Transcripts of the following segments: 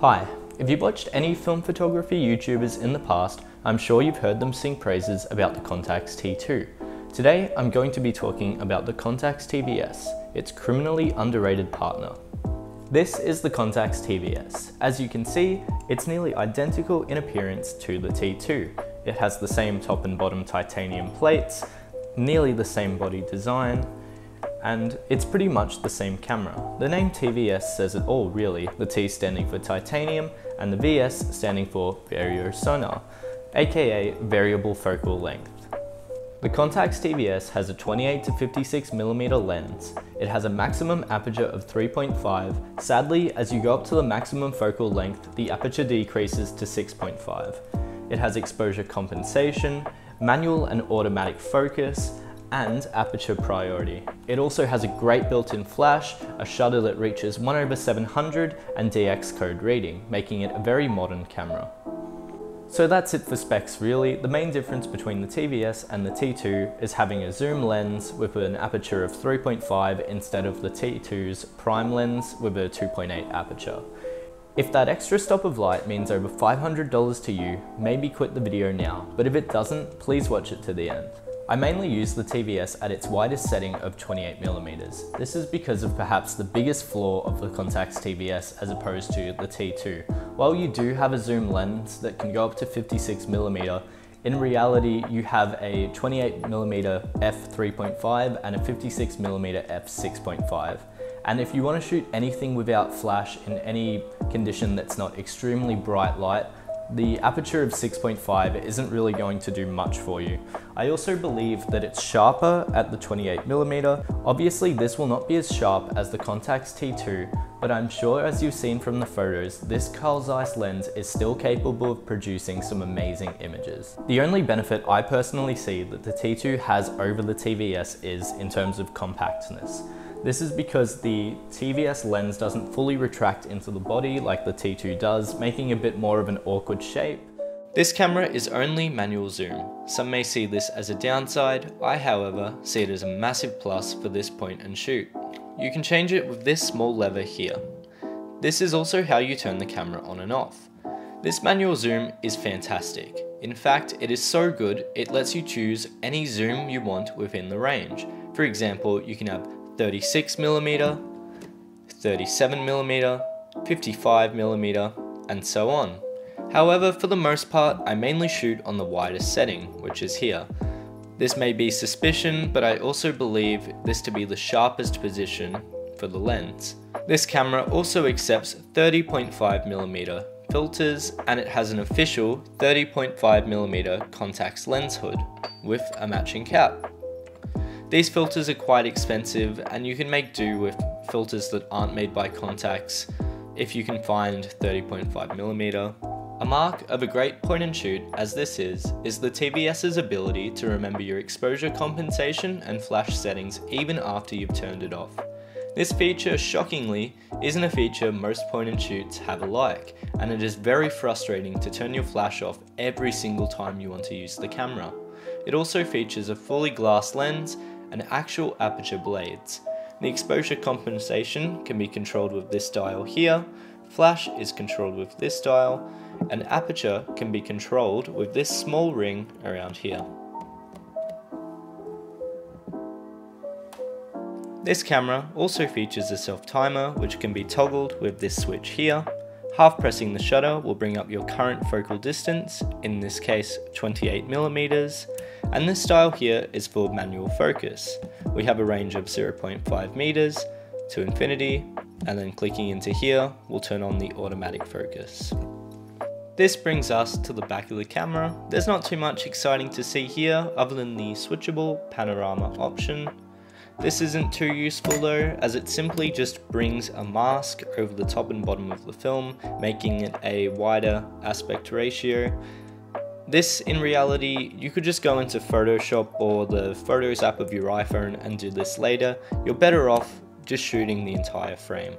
Hi, if you've watched any film photography YouTubers in the past, I'm sure you've heard them sing praises about the Contax T2. Today, I'm going to be talking about the Contax TVS, its criminally underrated partner. This is the Contax TVS. As you can see, it's nearly identical in appearance to the T2. It has the same top and bottom titanium plates, nearly the same body design, and it's pretty much the same camera. The name TVS says it all really, the T standing for titanium and the VS standing for Vario Sonar, aka variable focal length. The Contax TVS has a 28 to 56mm lens. It has a maximum aperture of 3.5. Sadly, as you go up to the maximum focal length, the aperture decreases to 6.5. It has exposure compensation, manual and automatic focus, and aperture priority. It also has a great built-in flash, a shutter that reaches 1/700 and DX code reading, making it a very modern camera. So that's it for specs really. The main difference between the TVS and the T2 is having a zoom lens with an aperture of 3.5 instead of the T2's prime lens with a 2.8 aperture. If that extra stop of light means over $500 to you, maybe quit the video now, but if it doesn't, please watch it to the end. I mainly use the TVS at its widest setting of 28mm. This is because of perhaps the biggest flaw of the Contax TVS as opposed to the T2. While you do have a zoom lens that can go up to 56mm, in reality you have a 28mm f3.5 and a 56mm f6.5. And if you want to shoot anything without flash in any condition that's not extremely bright light, the aperture of 6.5 isn't really going to do much for you. I also believe that it's sharper at the 28mm. Obviously this will not be as sharp as the Contax T2, but I'm sure as you've seen from the photos, this Carl Zeiss lens is still capable of producing some amazing images. The only benefit I personally see that the T2 has over the TVS is in terms of compactness. This is because the TVS lens doesn't fully retract into the body like the T2 does, making a bit more of an awkward shape. This camera is only manual zoom. Some may see this as a downside. I, however, see it as a massive plus for this point and shoot. You can change it with this small lever here. This is also how you turn the camera on and off. This manual zoom is fantastic. In fact, it is so good, it lets you choose any zoom you want within the range. For example, you can have 36mm, 37mm, 55mm, and so on. However, for the most part, I mainly shoot on the widest setting, which is here. This may be suspicion, but I also believe this to be the sharpest position for the lens. This camera also accepts 30.5mm filters, and it has an official 30.5mm Contax lens hood with a matching cap. These filters are quite expensive, and you can make do with filters that aren't made by Contax if you can find 30.5mm. A mark of a great point and shoot, as this is the TVS's ability to remember your exposure compensation and flash settings even after you've turned it off. This feature, shockingly, isn't a feature most point and shoots have alike, and it is very frustrating to turn your flash off every single time you want to use the camera. It also features a fully glass lens and actual aperture blades. The exposure compensation can be controlled with this dial here, flash is controlled with this dial, and aperture can be controlled with this small ring around here. This camera also features a self-timer which can be toggled with this switch here. Half pressing the shutter will bring up your current focal distance, in this case 28mm, and this dial here is for manual focus. We have a range of 0.5 meters to infinity, and then clicking into here will turn on the automatic focus. This brings us to the back of the camera. There's not too much exciting to see here other than the switchable panorama option. This isn't too useful though, as it simply just brings a mask over the top and bottom of the film, making it a wider aspect ratio. This, in reality, you could just go into Photoshop or the Photos app of your iPhone and do this later. You're better off just shooting the entire frame.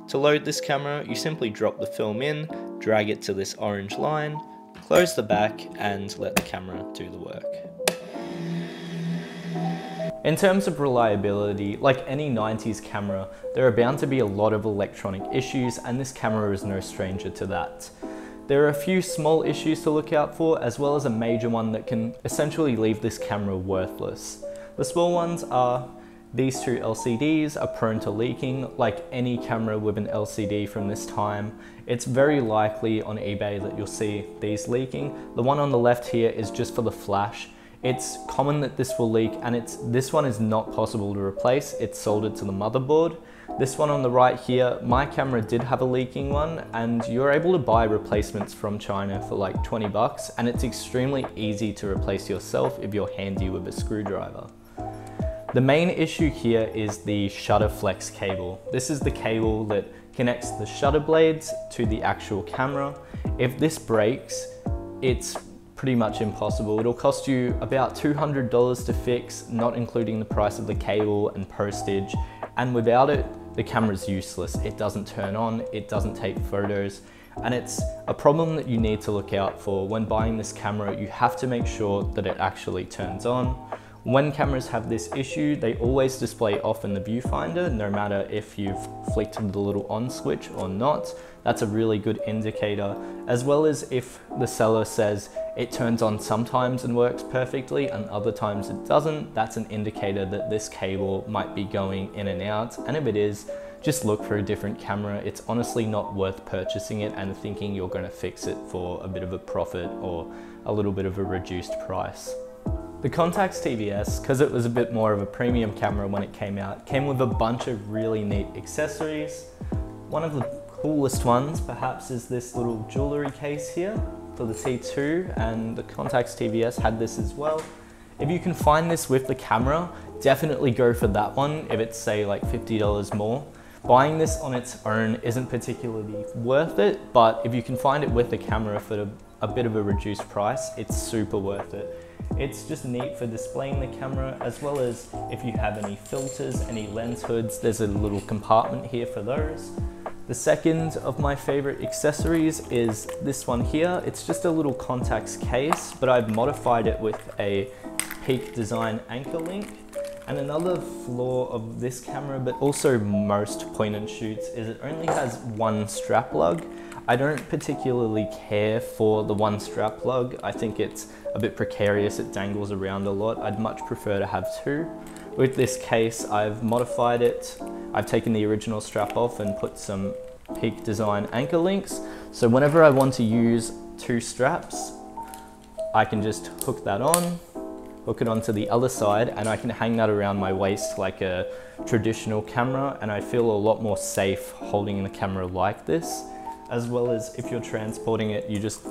To load this camera, you simply drop the film in, drag it to this orange line, close the back, and let the camera do the work. In terms of reliability, like any 90s camera, there are bound to be a lot of electronic issues, and this camera is no stranger to that. There are a few small issues to look out for, as well as a major one that can essentially leave this camera worthless. The small ones are these two LCDs are prone to leaking. Like any camera with an LCD from this time, it's very likely on eBay that you'll see these leaking. The one on the left here is just for the flash. It's common that this will leak, and this one is not possible to replace. It's soldered to the motherboard. This one on the right here, my camera did have a leaking one, and you're able to buy replacements from China for like 20 bucks, and it's extremely easy to replace yourself if you're handy with a screwdriver. The main issue here is the shutter flex cable. This is the cable that connects the shutter blades to the actual camera. If this breaks, it's pretty much impossible. It'll cost you about $200 to fix, not including the price of the cable and postage. And without it, the camera's useless. It doesn't turn on, it doesn't take photos. And it's a problem that you need to look out for. When buying this camera, you have to make sure that it actually turns on. When cameras have this issue, they always display off in the viewfinder, no matter if you've flicked the little on switch or not. That's a really good indicator, as well as if the seller says it turns on sometimes and works perfectly and other times it doesn't. That's an indicator that this cable might be going in and out, and if it is, just look for a different camera. It's honestly not worth purchasing it and thinking you're going to fix it for a bit of a profit or a little bit of a reduced price. The Contax TVS, because it was a bit more of a premium camera when it came out, came with a bunch of really neat accessories. One of the coolest ones perhaps is this little jewelry case here for the T2, and the Contax TVS had this as well. If you can find this with the camera, definitely go for that one if it's say like $50 more. Buying this on its own isn't particularly worth it, but if you can find it with the camera for a bit of a reduced price, it's super worth it. It's just neat for displaying the camera, as well as if you have any filters, any lens hoods, there's a little compartment here for those. The second of my favorite accessories is this one here. It's just a little Contax case, but I've modified it with a Peak Design anchor link. And another flaw of this camera, but also most point and shoots, is it only has one strap lug. I don't particularly care for the one strap lug. I think it's a bit precarious, it dangles around a lot. I'd much prefer to have two. With this case, I've modified it. I've taken the original strap off and put some Peak Design anchor links. So whenever I want to use two straps, I can just hook that on, hook it onto the other side, and I can hang that around my waist like a traditional camera, and I feel a lot more safe holding the camera like this. As well as if you're transporting it, you just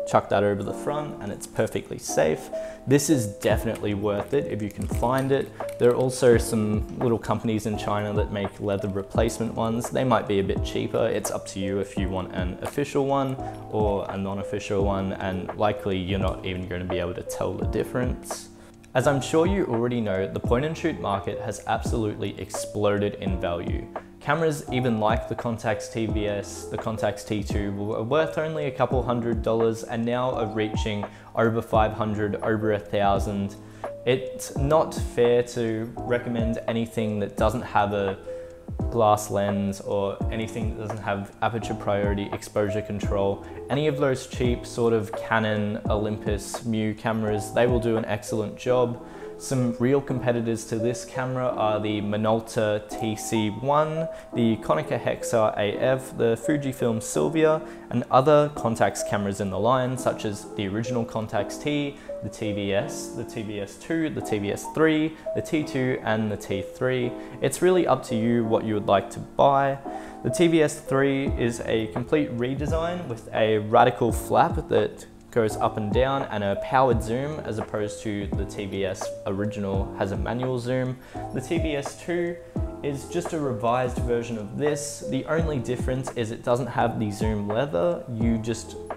chuck that over the front and it's perfectly safe. This is definitely worth it if you can find it. There are also some little companies in China that make leather replacement ones. They might be a bit cheaper. It's up to you if you want an official one or a non-official one, and likely you're not even going to be able to tell the difference. As I'm sure you already know, the point and shoot market has absolutely exploded in value. Cameras even like the Contax TVS, the Contax T2 were worth only a couple $100 and now are reaching over 500, over 1,000. It's not fair to recommend anything that doesn't have a glass lens or anything that doesn't have aperture priority exposure control. Any of those cheap sort of Canon, Olympus, Mu cameras, they will do an excellent job. Some real competitors to this camera are the Minolta TC1, the Konica Hexa AF, the Fujifilm Sylvia, and other Contax cameras in the line, such as the original Contax T, the TVS, the TVS2, the TVS3, the T2, and the T3. It's really up to you what you would like to buy. The TVS3 is a complete redesign with a radical flap that goes up and down and a powered zoom, as opposed to the TVS original has a manual zoom. The TVS2 is just a revised version of this. The only difference is it doesn't have the zoom leather.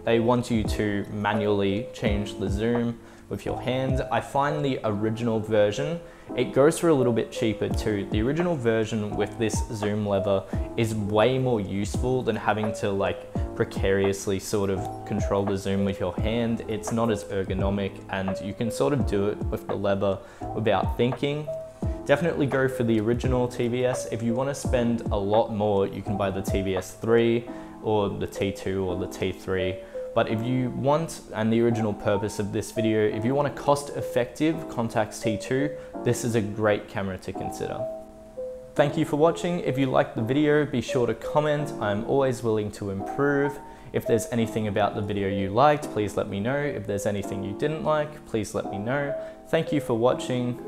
They want you to manually change the zoom with your hand. I find the original version, it goes for a little bit cheaper too. The original version with this zoom lever is way more useful than having to like precariously sort of control the zoom with your hand. It's not as ergonomic, and you can sort of do it with the lever without thinking. Definitely go for the original TVS. If you want to spend a lot more, you can buy the TVS 3 or the T2 or the T3. But if you want, and the original purpose of this video, if you want a cost-effective Contax T2, this is a great camera to consider. Thank you for watching. If you liked the video, be sure to comment. I'm always willing to improve. If there's anything about the video you liked, please let me know. If there's anything you didn't like, please let me know. Thank you for watching.